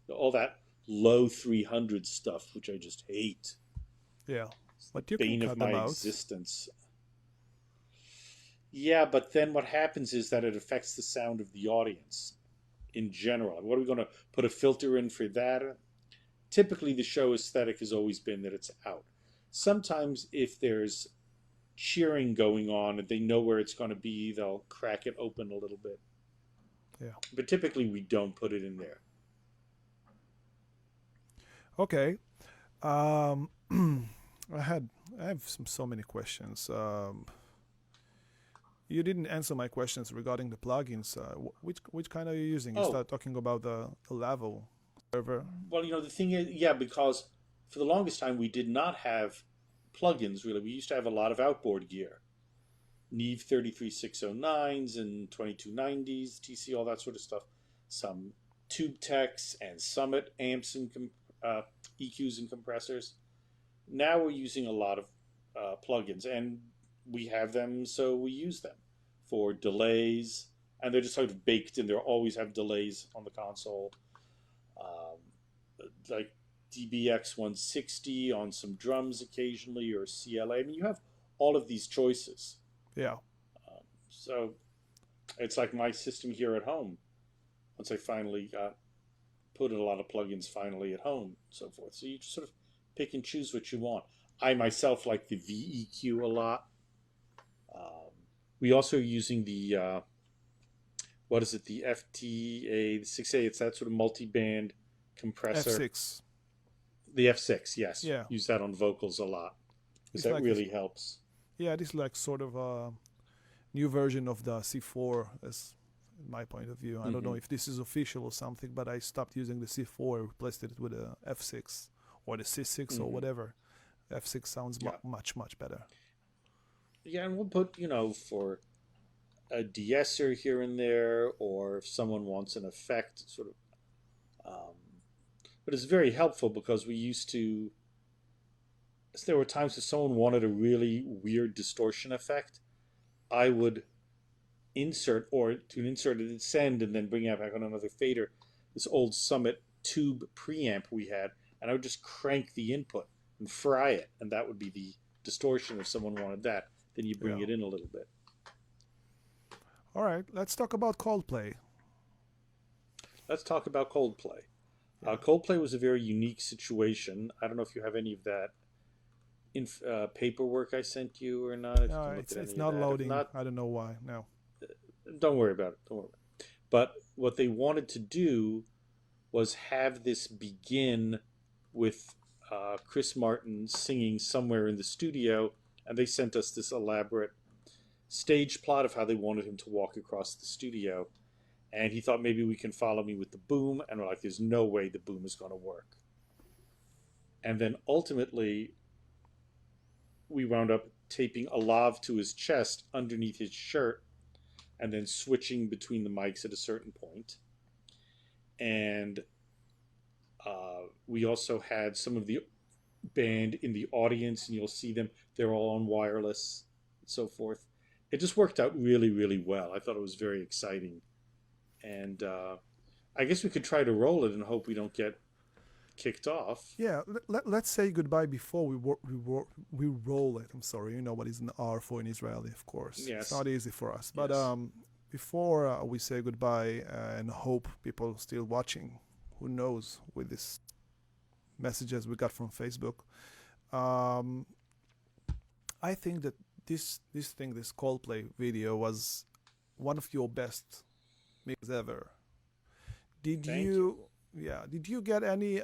all that low 300 stuff, which I just hate. Yeah, but you bane can of cut them my out. existence. Yeah, but then what happens is that it affects the sound of the audience in general. What are we going to put a filter in for that? Typically, the show aesthetic has always been that it's out. Sometimes if there's cheering going on and they know where it's going to be, they'll crack it open a little bit. Yeah. But typically we don't put it in there. Okay. I have so many questions. You didn't answer my questions regarding the plugins. Which kind are you using? You start talking about the level server. Well, you know, the thing is, yeah, because for the longest time we did not have plugins, really. We used to have a lot of outboard gear. Neve 33609s and 2290s, TC, all that sort of stuff. Some Tube Techs and Summit amps and EQs and compressors. Now we're using a lot of plugins, and we have them, so we use them for delays, and they're just sort of baked in. They always have delays on the console, like DBX 160 on some drums occasionally, or CLA. I mean, you have all of these choices. Yeah. So it's like my system here at home. Once I finally got put in a lot of plugins finally at home, and so forth. So you just sort of pick and choose what you want. I myself like the VEQ a lot. We also are using the, what is it, the FTA, the 6A, it's that sort of multi-band compressor. F6. The F6, yes. Yeah. Use that on vocals a lot, because that like really helps. Yeah, this is like sort of a new version of the C4, as my point of view. I don't know if this is official or something, but I stopped using the C4, replaced it with a F6 or the C6 or whatever. F6 sounds much better. Yeah, and we'll put, you know, for a de-esser here and there, or if someone wants an effect, sort of. But it's very helpful because we used to. There were times if someone wanted a really weird distortion effect, I would insert it, send, and then bring it back on another fader. This old Summit tube preamp we had, and I would just crank the input and fry it, and that would be the distortion if someone wanted that. Then you bring it in a little bit. All right, let's talk about Coldplay. Let's talk about Coldplay. Coldplay was a very unique situation. I don't know if you have any of that in paperwork I sent you or not. No, it's not loading. I don't know why. No. Don't worry about it. But what they wanted to do was have this begin with Chris Martin singing somewhere in the studio, and they sent us this elaborate stage plot of how they wanted him to walk across the studio. And he thought maybe we can follow me with the boom, and we're like, there's no way the boom is going to work. And then ultimately, we wound up taping a lav to his chest underneath his shirt, and then switching between the mics at a certain point. And we also had some of the band in the audience, and you'll see them. They're all on wireless and so forth. It just worked out really, really well. I thought it was very exciting. And I guess we could try to roll it and hope we don't get kicked off. Yeah, let's say goodbye before we roll it. I'm sorry, you know what is an R for in Israeli, of course. Yes. It's not easy for us. But Yes. Before we say goodbye and hope people still watching, who knows, with this messages we got from Facebook, I think that this Coldplay video was one of your best mix ever. Did Thank you? Yeah. Did you get any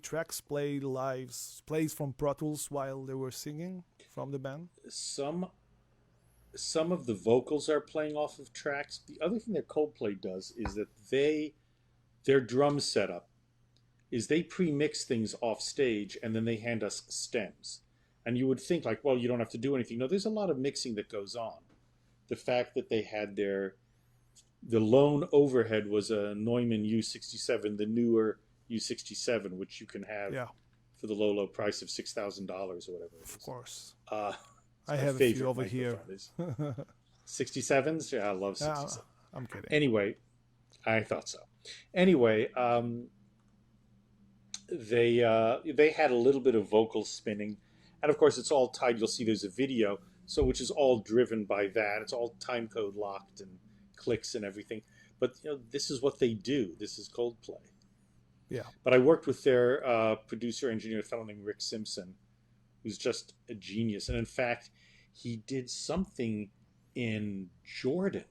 tracks plays from Pro Tools while they were singing from the band? Some of the vocals are playing off of tracks. The other thing that Coldplay does is that their drum setup is they pre-mix things off stage, and then they hand us stems. And you would think like, well, you don't have to do anything. No, there's a lot of mixing that goes on. The fact that they had the lone overhead was a Neumann U67, the newer U67, which you can have for the low price of $6,000 or whatever it is. Of course. I have a few over here. 67s? Yeah, I love 67. I'm kidding. Anyway, I thought so. Anyway, they had a little bit of vocal spinning. And of course, it's all tied. You'll see there's a video, which is all driven by that. It's all time code locked and clicks and everything. But this is what they do. This is Coldplay. Yeah. But I worked with their producer engineer, a fellow named Rick Simpson, who's just a genius. And in fact, he did something in Jordan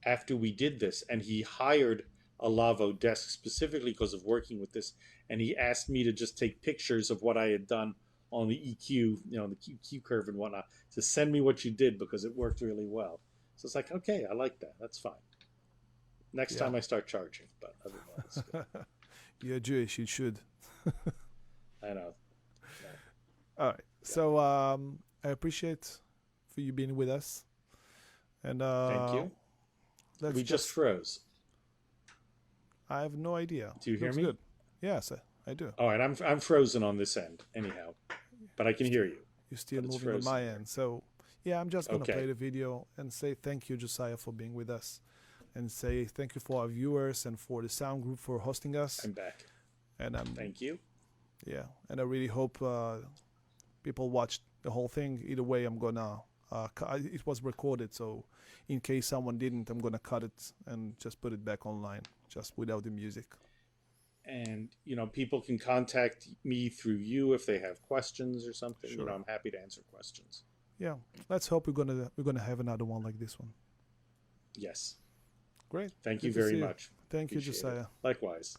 after we did this, and he hired a Lavo desk specifically because of working with this, and he asked me to just take pictures of what I had done on the EQ, the EQ curve and whatnot, to send me what you did because it worked really well. So it's like, okay, I like that. That's fine. Next time I start charging, but otherwise. Good. You're Jewish, you should. I know. All right. So I appreciate for you being with us. And thank you. We just froze. I have no idea. Do you hear me? Good. Yes, I do. All right, I'm frozen on this end anyhow, but I can hear you. You're still moving on my end. So yeah, I'm just going to play the video and say thank you, Josiah, for being with us. And say thank you for our viewers and for the sound group for hosting us. I'm back. And thank you. Yeah, and I really hope people watched the whole thing. Either way, I'm gonna. It was recorded, so in case someone didn't, I'm gonna cut it and just put it back online, just without the music. And people can contact me through you if they have questions or something. Sure. I'm happy to answer questions. Yeah, let's hope we're gonna have another one like this one. Yes. Great. Thank you very much. Thank you, Josiah. Likewise.